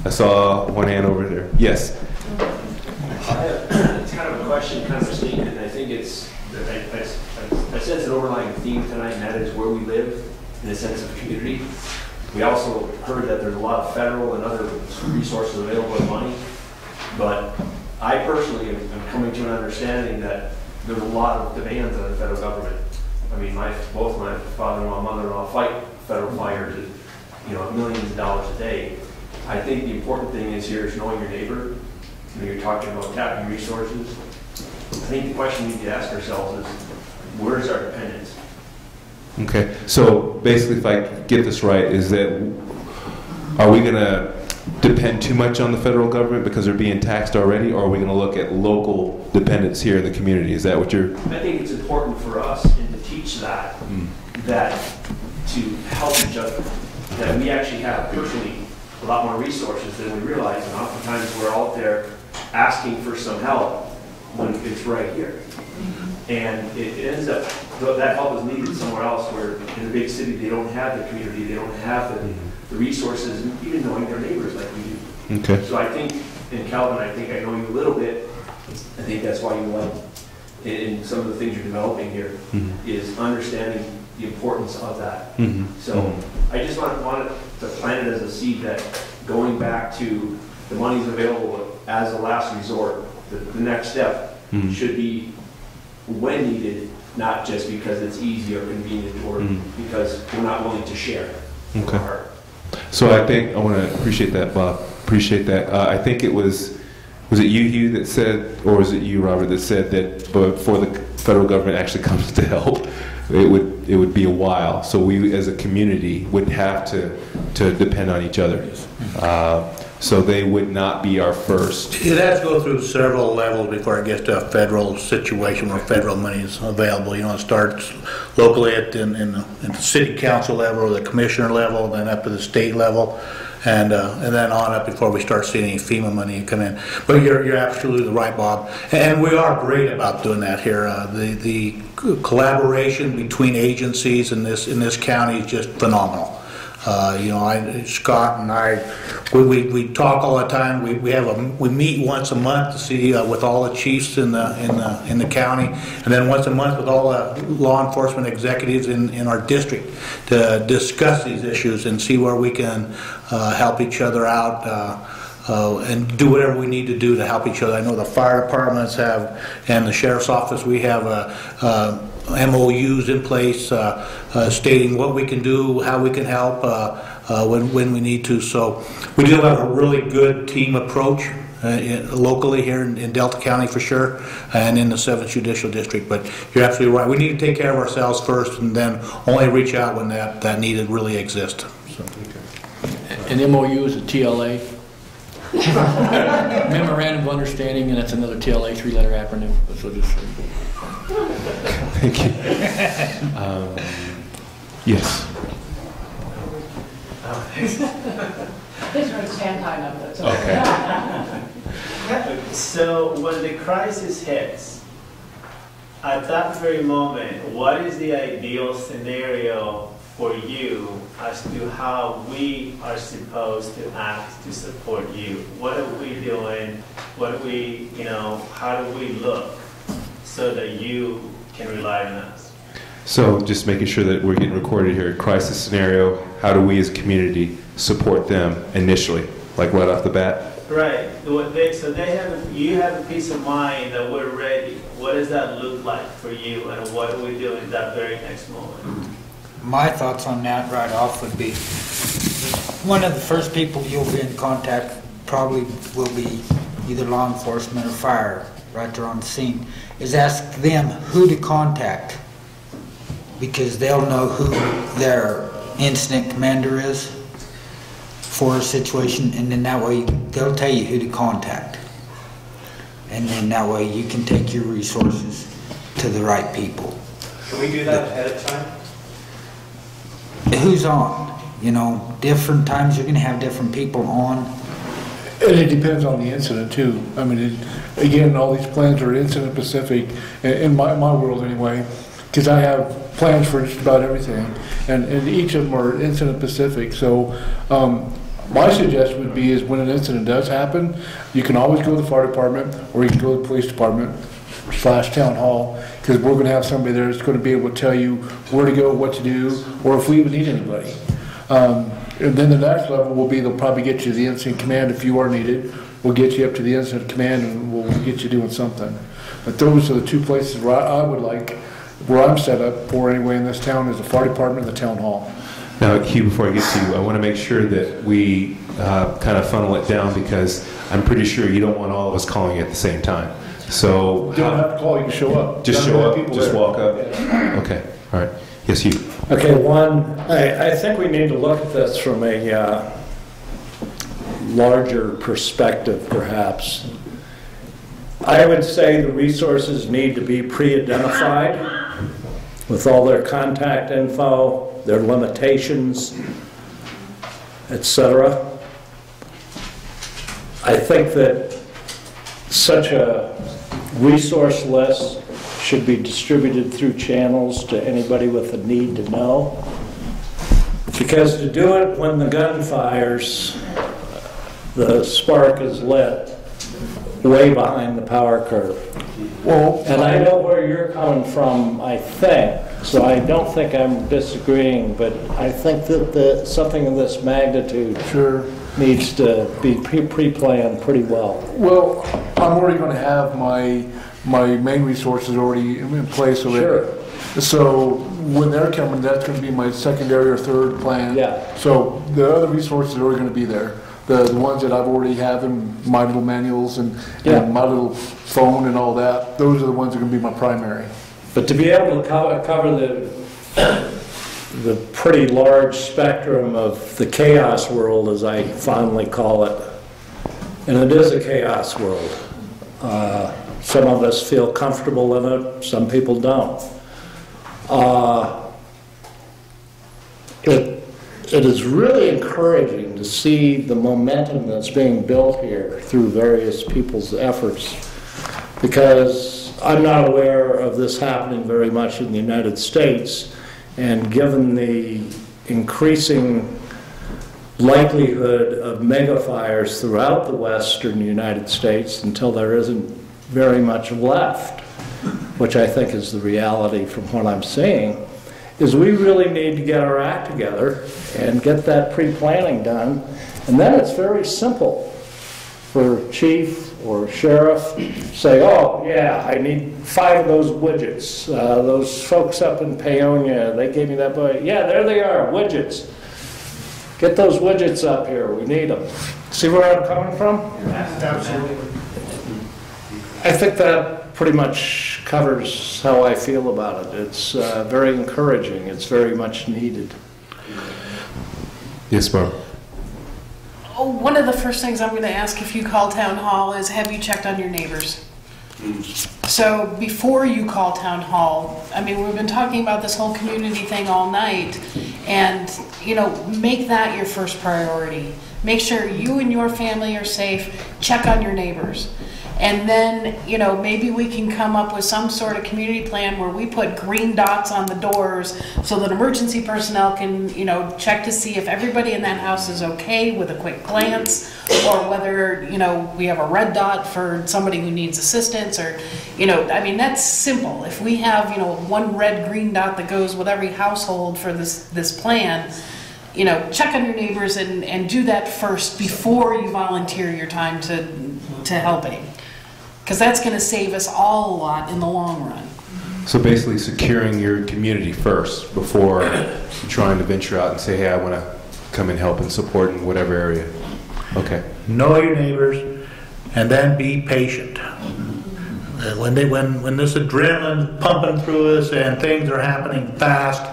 I saw one hand over there. Yes. It's kind of a question, kind of a statement, and I think it's, I sense an overlying theme tonight, and that is where we live in a sense of community. We also heard that there's a lot of federal and other resources available in money, but I personally am coming to an understanding that there's a lot of demands on the federal government. I mean, both my father-in-law and mother-in-law fight federal fires at, millions of dollars a day. I think the important thing is here is knowing your neighbor. You're talking about tapping resources. I think the question we need to ask ourselves is, where's our dependence? Okay, so basically, if I get this right, is that are we going to depend too much on the federal government because they're being taxed already, or are we going to look at local dependence here in the community? Is that what you're? I think it's important for us and to teach that, that to help each other, that we actually have personally a lot more resources than we realize, and oftentimes we're out there asking for some help when it's right here. And it ends up, that help is needed somewhere else, where in a big city they don't have the community, they don't have the resources, even knowing their neighbors like we do. Okay. So I think, and Calvin, I think I know you a little bit. I think that's why you like, in some of the things you're developing here, is understanding the importance of that. So I just wanted to plant it as a seed that going back to the money's available as a last resort, the next step should be when needed, not just because it's easy or convenient or because we're not willing to share. Okay. So I think I want to appreciate that, Bob. Appreciate that. I think it was it you, Hugh, that said, or was it you, Robert, that said that before the federal government actually comes to help, it would be a while. So we, as a community, would have to depend on each other. So they would not be our first. It has to go through several levels before it gets to a federal situation where federal money is available. It starts locally in the city council level or the commissioner level, then up to the state level, and then on up before we start seeing any FEMA money come in. But you're absolutely right, Bob, and we are great about doing that here. The collaboration between agencies in this county is just phenomenal. Scott and I, we talk all the time. We meet once a month to see with all the chiefs in the county, and then once a month with all the law enforcement executives in our district to discuss these issues and see where we can help each other out. And do whatever we need to do to help each other. I know the fire departments have, and the sheriff's office, we have MOUs in place stating what we can do, how we can help when we need to. So we do have a really good team approach locally here in Delta County for sure, and in the 7th Judicial District. But you're absolutely right. We need to take care of ourselves first, and then only reach out when that need really exists. So. An MOU is a TLA. Memorandum of Understanding, and that's another TLA, 3-letter acronym. So just thank you. Yes. Please don't stand high enough. That's okay. So when the crisis hits, at that very moment, what is the ideal scenario for you as to how we are supposed to act to support you? What are we doing? What are we, how do we look so that you can rely on us? So just making sure that we're getting recorded here. Crisis scenario, how do we as a community support them initially, like right off the bat? Right. So you have a peace of mind that we're ready. What does that look like for you, and what are we doing at that very next moment? My thoughts on that right off would be, one of the first people you'll be in contact probably will be either law enforcement or fire right there on the scene, is ask them who to contact, because they'll know who their incident commander is for a situation, and then that way they'll tell you who to contact, and then that way you can take your resources to the right people. Can we do that ahead of time? Who's on? Different times you're going to have different people on. And it depends on the incident too. I mean, again, all these plans are incident specific, in my world anyway, because I have plans for just about everything, and each of them are incident specific. So My suggestion would be is when an incident does happen, you can always go to the fire department, or you can go to the police department / town hall, because we're gonna have somebody there that's gonna be able to tell you where to go, what to do, or if we even need anybody. And then the next level will be, they'll probably get you to the incident command if you are needed. We'll get you up to the incident command and we'll get you doing something. But those are the two places where I would like, where I'm set up for anyway in this town, is the fire department and the town hall. Now, Hugh, before I get to you, I want to make sure that we kind of funnel it down, because I'm pretty sure you don't want all of us calling at the same time. So You don't have to call, you can show up. just show up, just walk up. Yeah. Okay, all right. Yes, Hugh. Okay, one, I think we need to look at this from a larger perspective, perhaps. I would say the resources need to be pre-identified with all their contact info, their limitations, etc. I think that such a resource list should be distributed through channels to anybody with a need to know. Because to do it when the gun fires, the spark is lit way behind the power curve. Well, And I know where you're coming from, I think, so I don't think I'm disagreeing, but I think that something of this magnitude sure. needs to be pre-planned pretty well. Well, I'm already going to have my main resources already in place already. Sure. So when they're coming, that's going to be my secondary or third plan. Yeah. So the other resources are already going to be there. The ones that I've already have in my little manuals and my little phone and all that, those are the ones that are going to be my primary. But to be able to cover the pretty large spectrum of the chaos world, as I fondly call it, and it is a chaos world. Some of us feel comfortable in it, some people don't. It is really encouraging to see the momentum that's being built here through various people's efforts, because I'm not aware of this happening very much in the United States, and given the increasing likelihood of mega fires throughout the western United States until there isn't very much left, which I think is the reality from what I'm seeing, is we really need to get our act together and get that pre-planning done. And then it's very simple for chief or sheriff say, oh yeah, I need 5 of those widgets. Those folks up in Paonia, they gave me that boy. Yeah, there they are, widgets. Get those widgets up here, we need them. See where I'm coming from? Absolutely. I think that pretty much covers how I feel about it. It's very encouraging. It's very much needed. Yes, Barb. Oh, one of the first things I'm going to ask if you call town hall is, have you checked on your neighbors? So before you call town hall, I mean, we've been talking about this whole community thing all night, and, you know, make that your first priority. Make sure you and your family are safe. Check on your neighbors. And then, you know, maybe we can come up with some sort of community plan where we put green dots on the doors so that emergency personnel can, you know, check to see if everybody in that house is okay with a quick glance, or whether, you know, we have a red dot for somebody who needs assistance, or, you know, I mean, that's simple. If we have, you know, one red green dot that goes with every household for this plan, you know, check on your neighbors and do that first before you volunteer your time to helping. Because that's going to save us all a lot in the long run. So basically securing your community first before trying to venture out and say, hey, I want to come and help and support in whatever area. Okay. Know your neighbors, and then be patient. When this adrenaline's pumping through us and things are happening fast,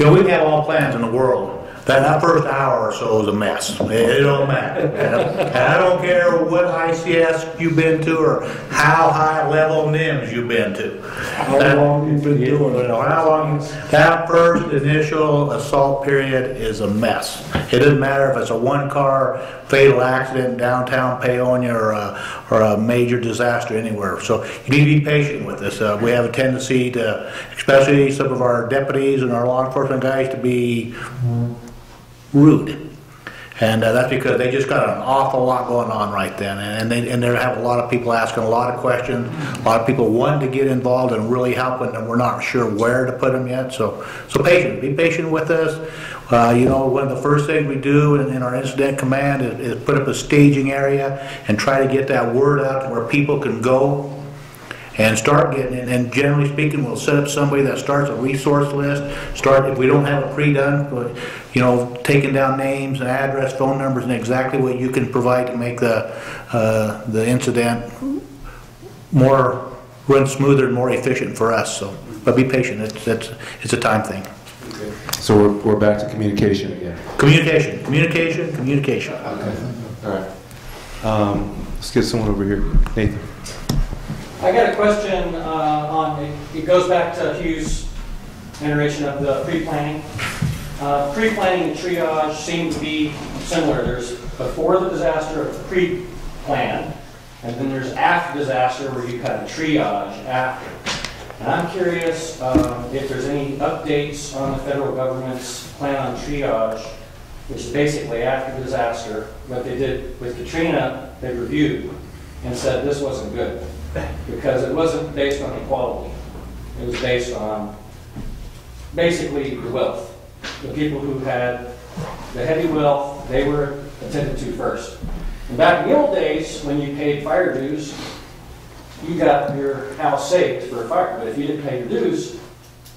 you know, we have all plans in the world. That first hour or so is a mess. It don't matter. And I don't care what ICS you've been to or how high level NIMS you've been to. How long you've been doing it. How long? That first initial assault period is a mess. It doesn't matter if it's a one-car fatal accident in downtown Paonia or a major disaster anywhere. So you need to be patient with this. We have a tendency to, especially some of our deputies and our law enforcement guys, to be rude. And that's because they just got an awful lot going on right then. And they have a lot of people asking a lot of questions, a lot of people wanting to get involved and really helping, and we're not sure where to put them yet. So be patient with us. You know, one of the first things we do in our incident command is put up a staging area and try to get that word out to where people can go and start getting it. And generally speaking, we'll set up somebody that starts a resource list. If we don't have it pre-done, but, you know, taking down names and address, phone numbers, and exactly what you can provide to make the incident run smoother and more efficient for us. So, but be patient. It's a time thing. Okay. So we're back to communication again. Communication. Okay. All right. Let's get someone over here. Nathan. I got a question it goes back to Hugh's iteration of the pre-planning. Pre-planning and triage seem to be similar. There's before the disaster, pre-plan, and then there's after disaster where you kind of triage after. And I'm curious if there's any updates on the federal government's plan on triage, which is basically after the disaster. What they did with Katrina, they reviewed and said this wasn't good because it wasn't based on equality. It was based on basically the wealth. The people who had the heavy wealth, they were attended to first. And back in the old days, when you paid fire dues, you got your house saved for a fire. But if you didn't pay your dues,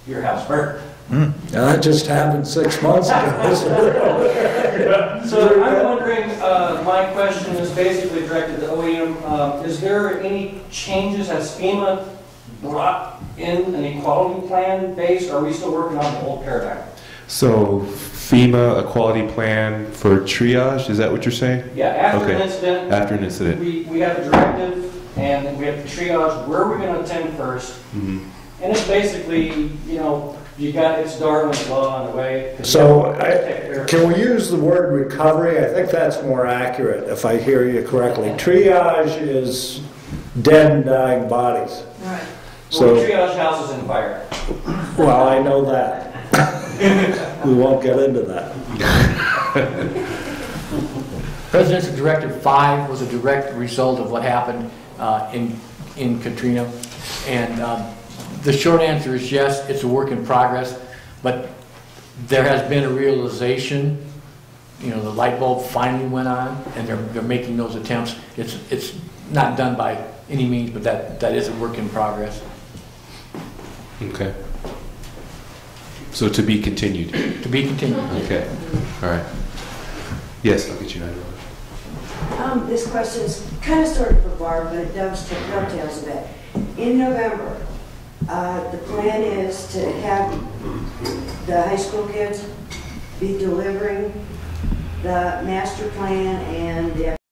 your house burned. Now, that just happened 6 months ago. So I'm wondering, my question is basically directed to OEM. Is there any changes? Has FEMA brought in an equality plan based, or are we still working on the old paradigm? So FEMA equality plan for triage, is that what you're saying? Yeah, after an incident. After an incident. We have a directive, and we have to triage where we're going to attend first. Mm-hmm. And it's basically, you know, it's Darwin's law in a way. So, can we use the word recovery? I think that's more accurate, if I hear you correctly. Triage is dead and dying bodies. Right. So, we triage houses in fire. Well, I know that. We won't get into that. Presidential Directive 5 was a direct result of what happened in Katrina. And the short answer is yes, it's a work in progress, but there has been a realization, you know, the light bulb finally went on, and they're making those attempts. It's not done by any means, but that is a work in progress. Okay. So to be continued. To be continued. Okay. All right. Yes, I'll get you now. This question is kind of sort of for Barb, but it dovetails a bit. In November, the plan is to have the high school kids be delivering the master plan and the